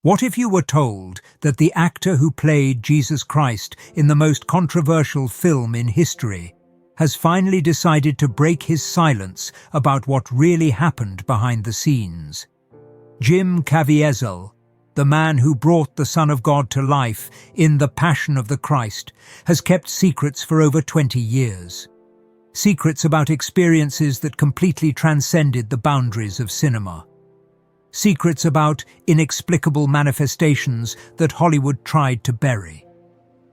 What if you were told that the actor who played Jesus Christ in the most controversial film in history has finally decided to break his silence about what really happened behind the scenes? Jim Caviezel, the man who brought the Son of God to life in The Passion of the Christ, has kept secrets for over 20 years. Secrets about experiences that completely transcended the boundaries of cinema. Secrets about inexplicable manifestations that Hollywood tried to bury.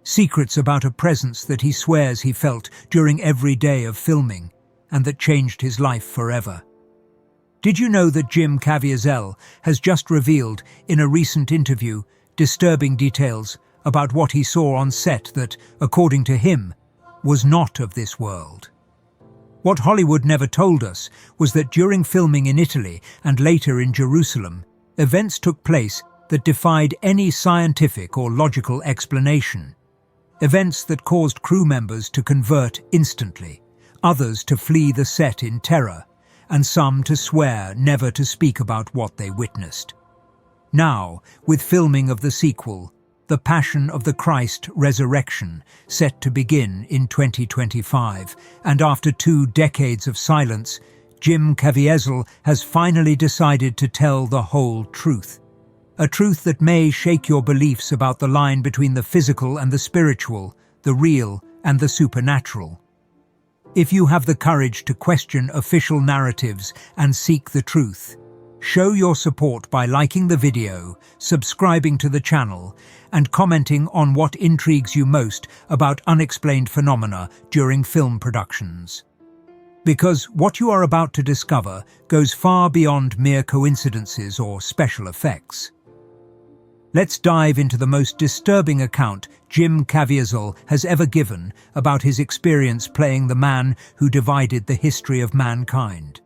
Secrets about a presence that he swears he felt during every day of filming and that changed his life forever. Did you know that Jim Caviezel has just revealed in a recent interview disturbing details about what he saw on set that, according to him, was not of this world? What Hollywood never told us was that during filming in Italy and later in Jerusalem, events took place that defied any scientific or logical explanation. Events that caused crew members to convert instantly, others to flee the set in terror, and some to swear never to speak about what they witnessed. Now, with filming of the sequel, The Passion of the Christ Resurrection, set to begin in 2025, and after 2 decades of silence, Jim Caviezel has finally decided to tell the whole truth. A truth that may shake your beliefs about the line between the physical and the spiritual, the real and the supernatural. If you have the courage to question official narratives and seek the truth, show your support by liking the video, subscribing to the channel, and commenting on what intrigues you most about unexplained phenomena during film productions. Because what you are about to discover goes far beyond mere coincidences or special effects. Let's dive into the most disturbing account Jim Caviezel has ever given about his experience playing the man who divided the history of mankind.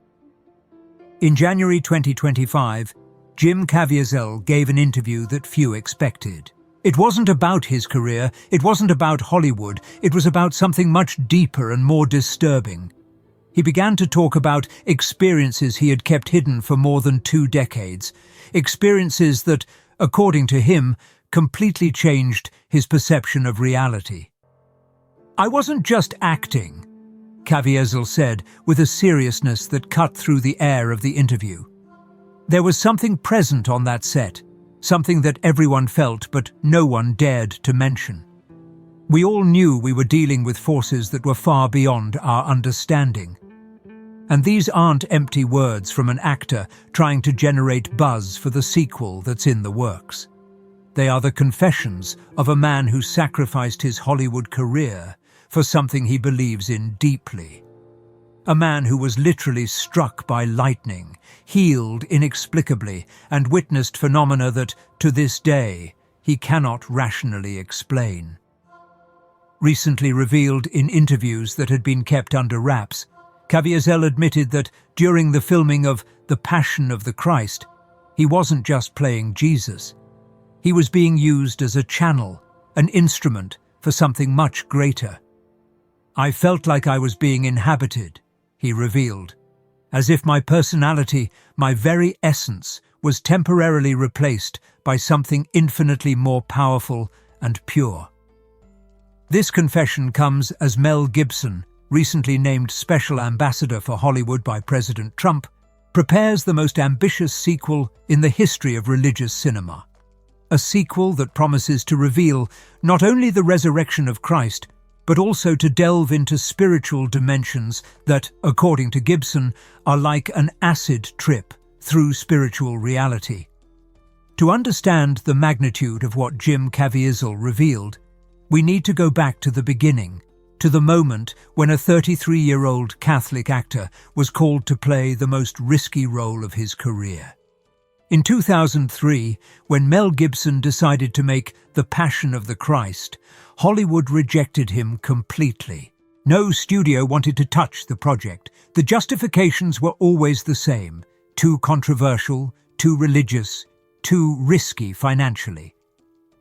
In January 2025, Jim Caviezel gave an interview that few expected. It wasn't about his career, it wasn't about Hollywood, it was about something much deeper and more disturbing. He began to talk about experiences he had kept hidden for more than 2 decades, experiences that, according to him, completely changed his perception of reality. "I wasn't just acting," Caviezel said with a seriousness that cut through the air of the interview. "There was something present on that set, something that everyone felt but no one dared to mention. We all knew we were dealing with forces that were far beyond our understanding. And these aren't empty words from an actor trying to generate buzz for the sequel that's in the works. They are the confessions of a man who sacrificed his Hollywood career for something he believes in deeply. A man who was literally struck by lightning, healed inexplicably, and witnessed phenomena that, to this day, he cannot rationally explain." Recently revealed in interviews that had been kept under wraps, Caviezel admitted that during the filming of The Passion of the Christ, he wasn't just playing Jesus. He was being used as a channel, an instrument for something much greater. "I felt like I was being inhabited," he revealed, "as if my personality, my very essence, was temporarily replaced by something infinitely more powerful and pure." This confession comes as Mel Gibson, recently named Special Ambassador for Hollywood by President Trump, prepares the most ambitious sequel in the history of religious cinema. A sequel that promises to reveal not only the resurrection of Christ, but also to delve into spiritual dimensions that, according to Gibson, are like an acid trip through spiritual reality. To understand the magnitude of what Jim Caviezel revealed, we need to go back to the beginning, to the moment when a 33-year-old Catholic actor was called to play the most risky role of his career. In 2003, when Mel Gibson decided to make The Passion of the Christ, Hollywood rejected him completely. No studio wanted to touch the project. The justifications were always the same: too controversial, too religious, too risky financially.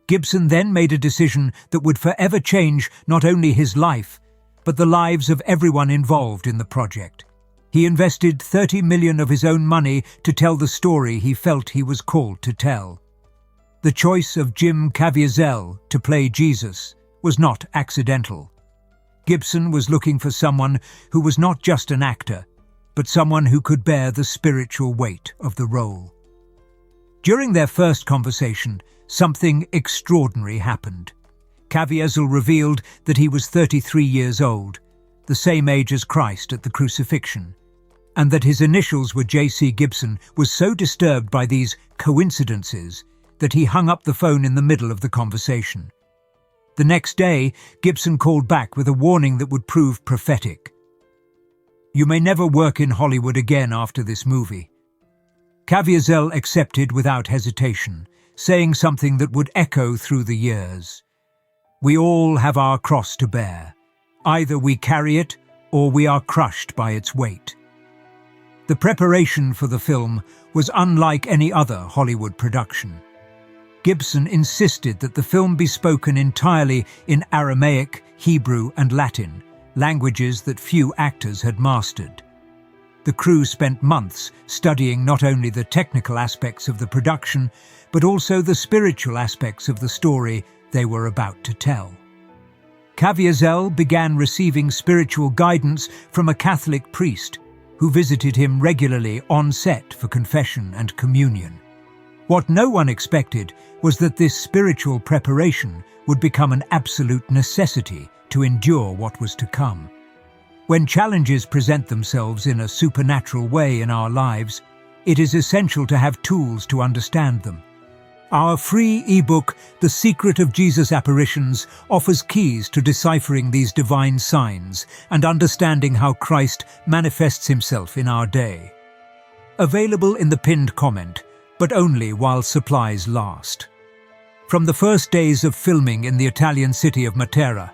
Gibson then made a decision that would forever change not only his life, but the lives of everyone involved in the project. He invested $30 million of his own money to tell the story he felt he was called to tell. The choice of Jim Caviezel to play Jesus was not accidental. Gibson was looking for someone who was not just an actor, but someone who could bear the spiritual weight of the role. During their first conversation, something extraordinary happened. Caviezel revealed that he was 33 years old, the same age as Christ at the Crucifixion, and that his initials were J.C. Gibson was so disturbed by these coincidences that he hung up the phone in the middle of the conversation. The next day, Gibson called back with a warning that would prove prophetic. "You may never work in Hollywood again after this movie." Caviezel accepted without hesitation, saying something that would echo through the years. "We all have our cross to bear. Either we carry it or we are crushed by its weight." The preparation for the film was unlike any other Hollywood production. Gibson insisted that the film be spoken entirely in Aramaic, Hebrew, and Latin, languages that few actors had mastered. The crew spent months studying not only the technical aspects of the production, but also the spiritual aspects of the story they were about to tell. Caviezel began receiving spiritual guidance from a Catholic priest who visited him regularly on set for confession and communion. What no one expected was that this spiritual preparation would become an absolute necessity to endure what was to come. When challenges present themselves in a supernatural way in our lives, it is essential to have tools to understand them. Our free ebook, The Secret of Jesus' Apparitions, offers keys to deciphering these divine signs and understanding how Christ manifests himself in our day. Available in the pinned comment, but only while supplies last. From the first days of filming in the Italian city of Matera,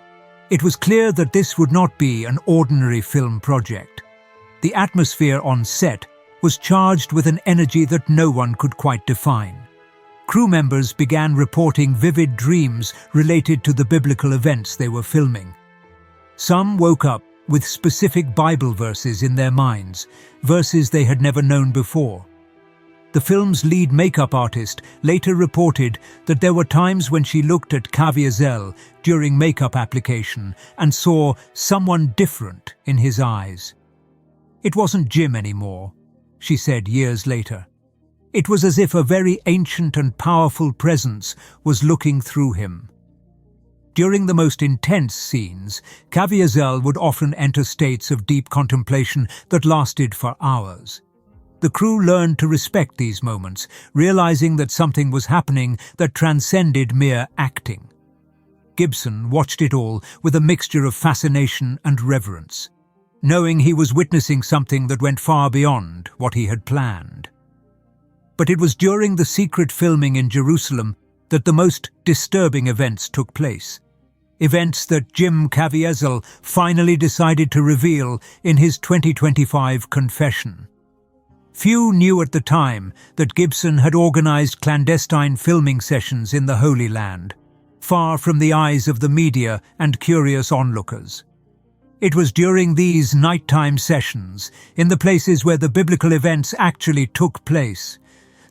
it was clear that this would not be an ordinary film project. The atmosphere on set was charged with an energy that no one could quite define. Crew members began reporting vivid dreams related to the biblical events they were filming. Some woke up with specific Bible verses in their minds, verses they had never known before. The film's lead makeup artist later reported that there were times when she looked at Caviezel during makeup application and saw someone different in his eyes. "It wasn't Jim anymore," she said years later. "It was as if a very ancient and powerful presence was looking through him." During the most intense scenes, Caviezel would often enter states of deep contemplation that lasted for hours. The crew learned to respect these moments, realizing that something was happening that transcended mere acting. Gibson watched it all with a mixture of fascination and reverence, knowing he was witnessing something that went far beyond what he had planned. But it was during the secret filming in Jerusalem that the most disturbing events took place. Events that Jim Caviezel finally decided to reveal in his 2025 confession. Few knew at the time that Gibson had organized clandestine filming sessions in the Holy Land, far from the eyes of the media and curious onlookers. It was during these nighttime sessions, in the places where the biblical events actually took place,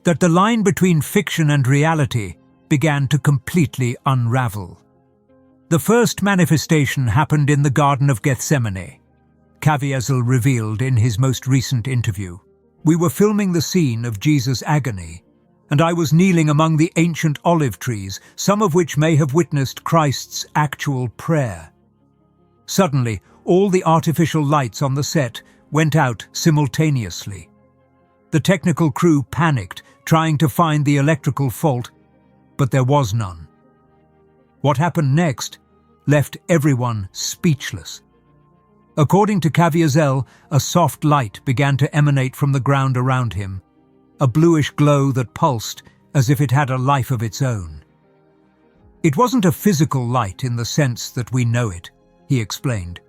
that the line between fiction and reality began to completely unravel. The first manifestation happened in the Garden of Gethsemane, Caviezel revealed in his most recent interview. "We were filming the scene of Jesus' agony, and I was kneeling among the ancient olive trees, some of which may have witnessed Christ's actual prayer. Suddenly, all the artificial lights on the set went out simultaneously. The technical crew panicked, trying to find the electrical fault, but there was none. What happened next left everyone speechless. According to Caviezel, a soft light began to emanate from the ground around him, a bluish glow that pulsed as if it had a life of its own. It wasn't a physical light in the sense that we know it, he explained.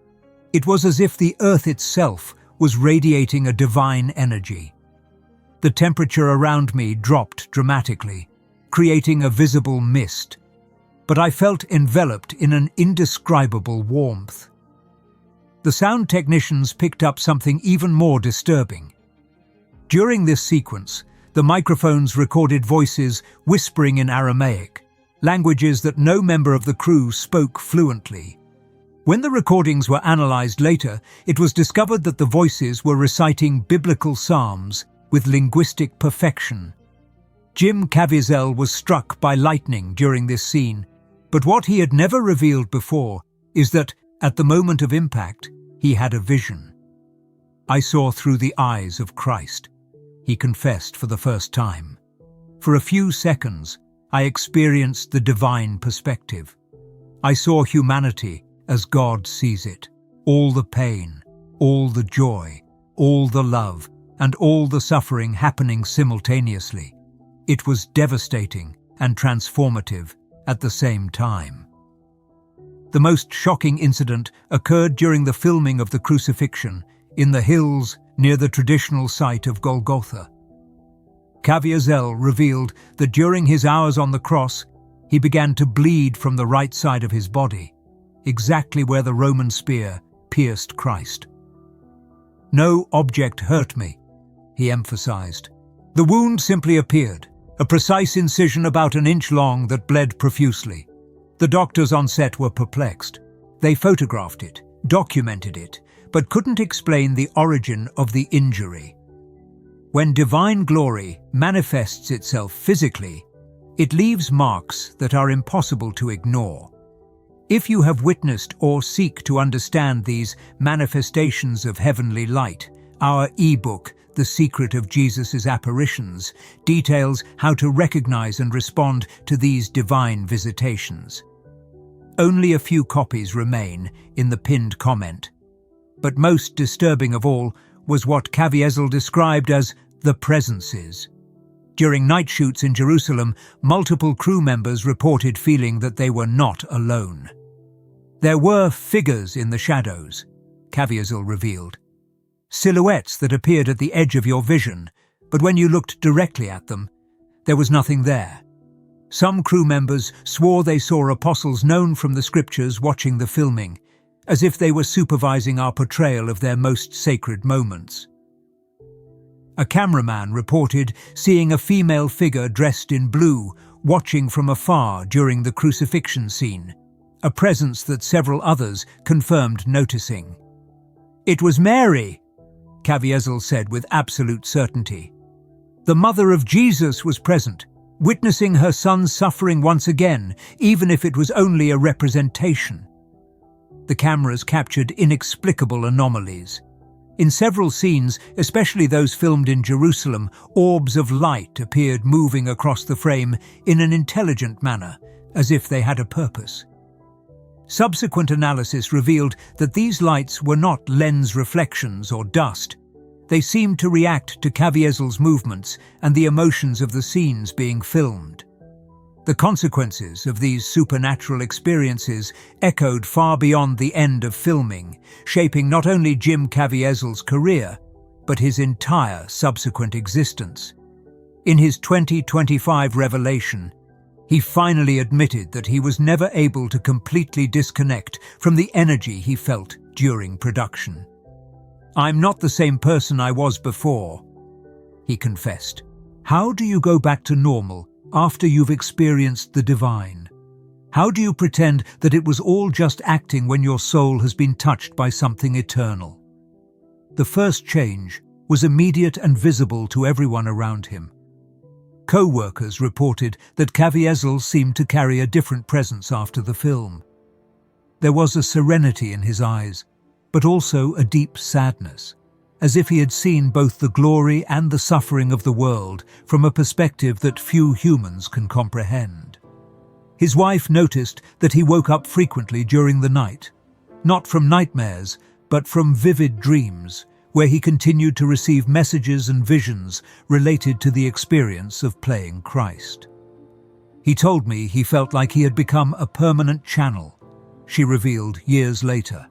It was as if the earth itself was radiating a divine energy. The temperature around me dropped dramatically, creating a visible mist, but I felt enveloped in an indescribable warmth. The sound technicians picked up something even more disturbing. During this sequence, The microphones recorded voices whispering in Aramaic, languages that no member of the crew spoke fluently. When the recordings were analyzed later, it was discovered that the voices were reciting biblical psalms with linguistic perfection. Jim Caviezel was struck by lightning during this scene, but what he had never revealed before is that, at the moment of impact, he had a vision. "I saw through the eyes of Christ," he confessed for the first time. "For a few seconds, I experienced the divine perspective. I saw humanity as God sees it, all the pain, all the joy, all the love, and all the suffering happening simultaneously. It was devastating and transformative at the same time." The most shocking incident occurred during the filming of the Crucifixion in the hills near the traditional site of Golgotha. Caviezel revealed that during his hours on the cross, he began to bleed from the right side of his body, exactly where the Roman spear pierced Christ. "No object hurt me," he emphasized. "The wound simply appeared, a precise incision about an inch long that bled profusely. The doctors on set were perplexed. They photographed it, documented it, but couldn't explain the origin of the injury. When divine glory manifests itself physically, it leaves marks that are impossible to ignore. If you have witnessed or seek to understand these manifestations of heavenly light, our ebook, The Secret of Jesus' Apparitions, details how to recognize and respond to these divine visitations. Only a few copies remain in the pinned comment. But most disturbing of all was what Caviezel described as the presences. During night shoots in Jerusalem, multiple crew members reported feeling that they were not alone. "There were figures in the shadows," Caviezel revealed. "Silhouettes that appeared at the edge of your vision, but when you looked directly at them, there was nothing there. Some crew members swore they saw apostles known from the scriptures watching the filming, as if they were supervising our portrayal of their most sacred moments." A cameraman reported seeing a female figure dressed in blue watching from afar during the crucifixion scene, a presence that several others confirmed noticing. "It was Mary," Caviezel said with absolute certainty. "The mother of Jesus was present, witnessing her son's suffering once again, even if it was only a representation." The cameras captured inexplicable anomalies. In several scenes, especially those filmed in Jerusalem, orbs of light appeared moving across the frame in an intelligent manner, as if they had a purpose. Subsequent analysis revealed that these lights were not lens reflections or dust. They seemed to react to Caviezel's movements and the emotions of the scenes being filmed. The consequences of these supernatural experiences echoed far beyond the end of filming, shaping not only Jim Caviezel's career, but his entire subsequent existence. In his 2025 revelation, he finally admitted that he was never able to completely disconnect from the energy he felt during production. "I'm not the same person I was before," he confessed. "How do you go back to normal after you've experienced the divine? How do you pretend that it was all just acting when your soul has been touched by something eternal?" The first change was immediate and visible to everyone around him. Co-workers reported that Caviezel seemed to carry a different presence after the film. There was a serenity in his eyes, but also a deep sadness, as if he had seen both the glory and the suffering of the world from a perspective that few humans can comprehend. His wife noticed that he woke up frequently during the night, not from nightmares, but from vivid dreams, where he continued to receive messages and visions related to the experience of playing Christ. "He told me he felt like he had become a permanent channel," she revealed years later,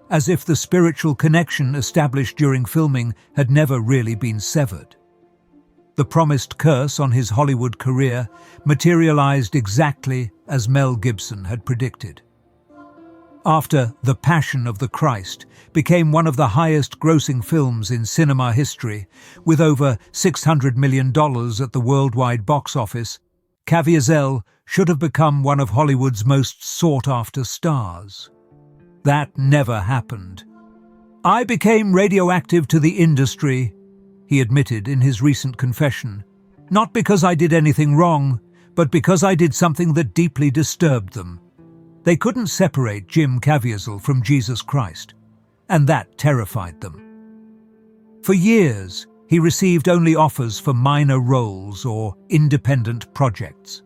as if the spiritual connection established during filming had never really been severed. The promised curse on his Hollywood career materialized exactly as Mel Gibson had predicted. after The Passion of the Christ became one of the highest-grossing films in cinema history, with over $600 million at the worldwide box office, Caviezel should have become one of Hollywood's most sought-after stars. That never happened. "I became radioactive to the industry," he admitted in his recent confession, "not because I did anything wrong, but because I did something that deeply disturbed them." They couldn't separate Jim Caviezel from Jesus Christ, and that terrified them. For years, he received only offers for minor roles or independent projects.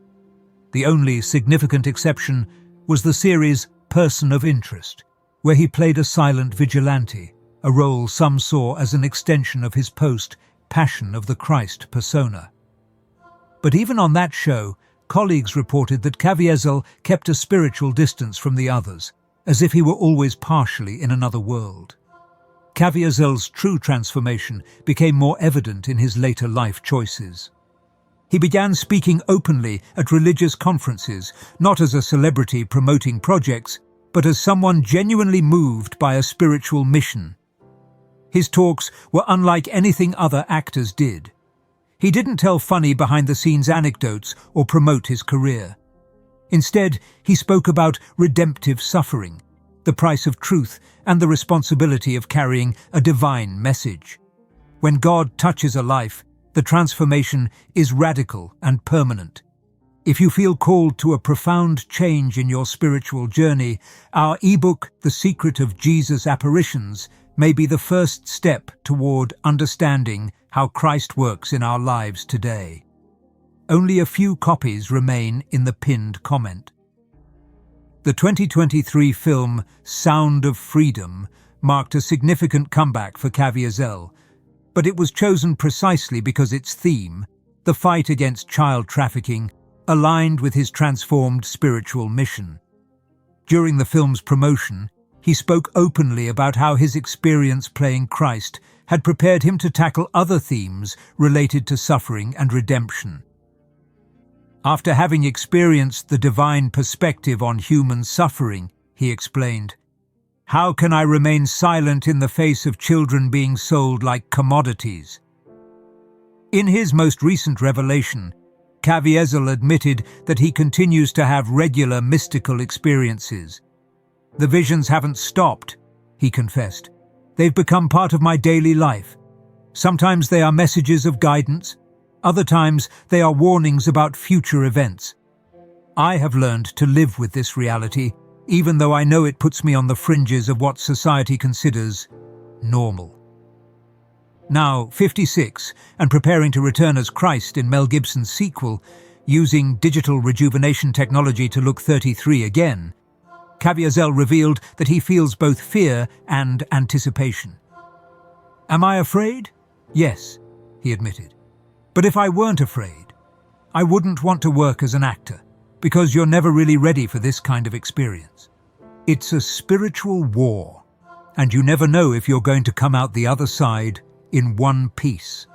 The only significant exception was the series Person of Interest, where he played a silent vigilante, a role some saw as an extension of his post-Passion of the Christ persona. But even on that show, colleagues reported that Caviezel kept a spiritual distance from the others, as if he were always partially in another world. Caviezel's true transformation became more evident in his later life choices. He began speaking openly at religious conferences, not as a celebrity promoting projects, but as someone genuinely moved by a spiritual mission. His talks were unlike anything other actors did. He didn't tell funny behind-the-scenes anecdotes or promote his career. Instead, he spoke about redemptive suffering, the price of truth, and the responsibility of carrying a divine message. When God touches a life, the transformation is radical and permanent. If you feel called to a profound change in your spiritual journey, our ebook, The Secret of Jesus' Apparitions, may be the first step toward understanding how Christ works in our lives today. Only a few copies remain in the pinned comment. The 2023 film Sound of Freedom marked a significant comeback for Caviezel, but it was chosen precisely because its theme, the fight against child trafficking, aligned with his transformed spiritual mission. During the film's promotion, he spoke openly about how his experience playing Christ had prepared him to tackle other themes related to suffering and redemption. After having experienced the divine perspective on human suffering, he explained, "How can I remain silent in the face of children being sold like commodities?" In his most recent revelation, Caviezel admitted that he continues to have regular mystical experiences. "The visions haven't stopped," he confessed. "They've become part of my daily life. Sometimes they are messages of guidance, other times they are warnings about future events. I have learned to live with this reality, even though I know it puts me on the fringes of what society considers normal." Now 56, and preparing to return as Christ in Mel Gibson's sequel, using digital rejuvenation technology to look 33 again, Caviezel revealed that he feels both fear and anticipation. "Am I afraid? Yes," he admitted. "But if I weren't afraid, I wouldn't want to work as an actor, because you're never really ready for this kind of experience. It's a spiritual war, and you never know if you're going to come out the other side in one piece."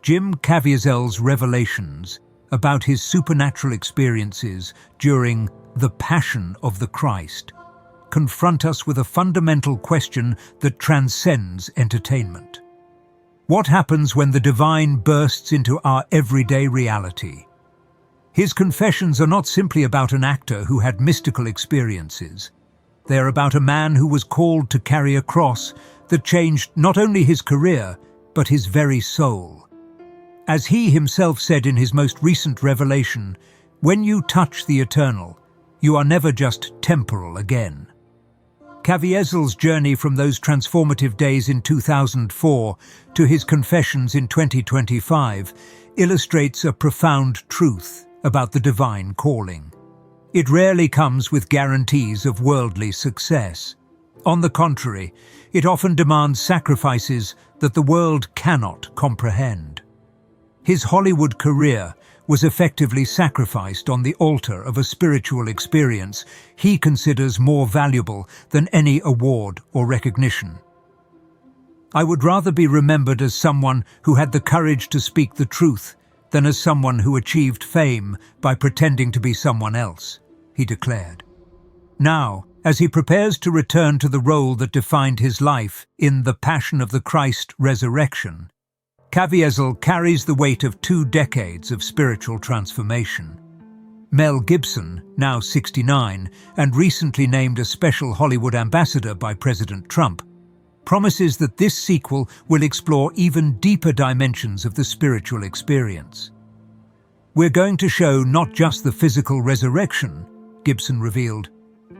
Jim Caviezel's revelations about his supernatural experiences during The Passion of the Christ confront us with a fundamental question that transcends entertainment. What happens when the divine bursts into our everyday reality? His confessions are not simply about an actor who had mystical experiences. They are about a man who was called to carry a cross that changed not only his career, but his very soul. As he himself said in his most recent revelation, "When you touch the eternal, you are never just temporal again." Caviezel's journey from those transformative days in 2004 to his confessions in 2025 illustrates a profound truth about the divine calling. It rarely comes with guarantees of worldly success. On the contrary, it often demands sacrifices that the world cannot comprehend. His Hollywood career was effectively sacrificed on the altar of a spiritual experience he considers more valuable than any award or recognition. "I would rather be remembered as someone who had the courage to speak the truth than as someone who achieved fame by pretending to be someone else," he declared. Now, As he prepares to return to the role that defined his life in The Passion of the Christ Resurrection, Caviezel carries the weight of 2 decades of spiritual transformation. Mel Gibson, now 69 and recently named a special Hollywood ambassador by President Trump, promises that this sequel will explore even deeper dimensions of the spiritual experience. "We're going to show not just the physical resurrection," Gibson revealed,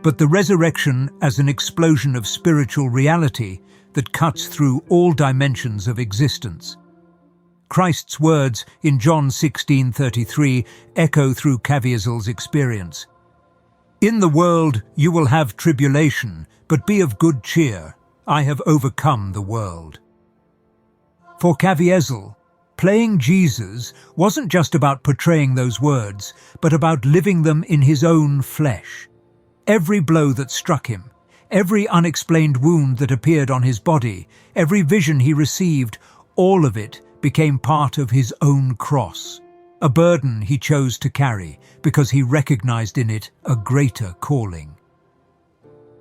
"but the resurrection as an explosion of spiritual reality that cuts through all dimensions of existence." Christ's words in John 16:33 echo through Caviezel's experience. "In the world you will have tribulation, but be of good cheer. I have overcome the world." For Caviezel, playing Jesus wasn't just about portraying those words, but about living them in his own flesh. Every blow that struck him, every unexplained wound that appeared on his body, every vision he received, all of it became part of his own cross, a burden he chose to carry because he recognized in it a greater calling.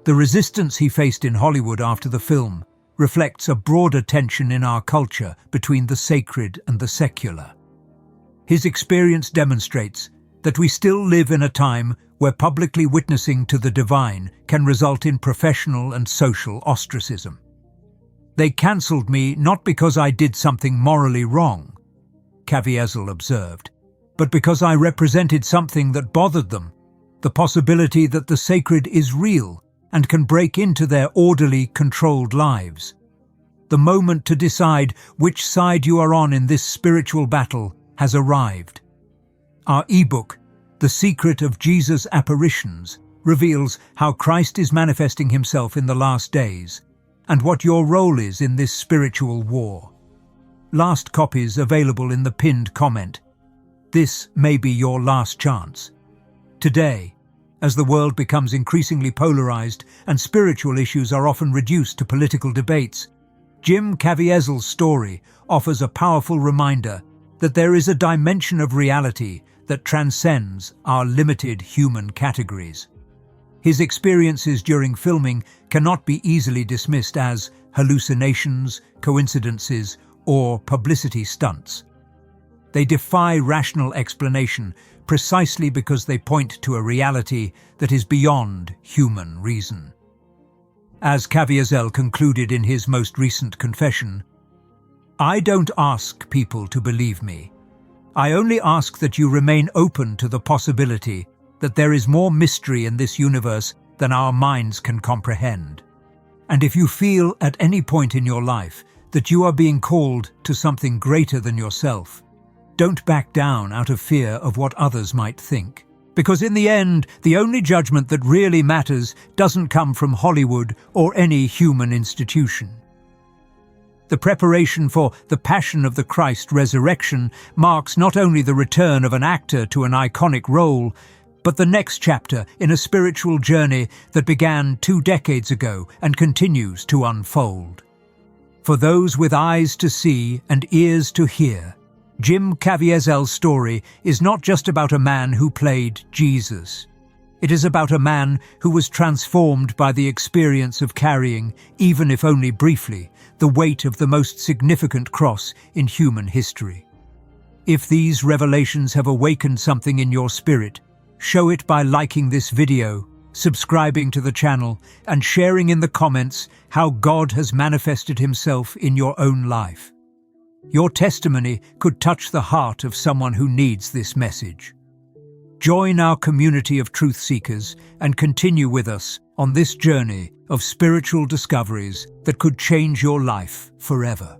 The resistance he faced in Hollywood after the film reflects a broader tension in our culture between the sacred and the secular. His experience demonstrates that we still live in a time where publicly witnessing to the divine can result in professional and social ostracism. "They cancelled me not because I did something morally wrong," Caviezel observed, "but because I represented something that bothered them, the possibility that the sacred is real and can break into their orderly, controlled lives. The moment to decide which side you are on in this spiritual battle has arrived." Our ebook, The Secret of Jesus' Apparitions, reveals how Christ is manifesting himself in the last days, and what your role is in this spiritual war. Last copies available in the pinned comment. This may be your last chance. Today, as the world becomes increasingly polarized and spiritual issues are often reduced to political debates, Jim Caviezel's story offers a powerful reminder that there is a dimension of reality that transcends our limited human categories. His experiences during filming cannot be easily dismissed as hallucinations, coincidences, or publicity stunts. They defy rational explanation precisely because they point to a reality that is beyond human reason. As Caviezel concluded in his most recent confession, "I don't ask people to believe me. I only ask that you remain open to the possibility that there is more mystery in this universe than our minds can comprehend. And if you feel at any point in your life that you are being called to something greater than yourself, don't back down out of fear of what others might think. Because in the end, the only judgment that really matters doesn't come from Hollywood or any human institution." The preparation for The Passion of the Christ Resurrection marks not only the return of an actor to an iconic role, but the next chapter in a spiritual journey that began 2 decades ago and continues to unfold. For those with eyes to see and ears to hear, Jim Caviezel's story is not just about a man who played Jesus. It is about a man who was transformed by the experience of carrying, even if only briefly, the weight of the most significant cross in human history. If these revelations have awakened something in your spirit, show it by liking this video, subscribing to the channel, and sharing in the comments how God has manifested himself in your own life. Your testimony could touch the heart of someone who needs this message. Join our community of truth seekers and continue with us on this journey of spiritual discoveries that could change your life forever.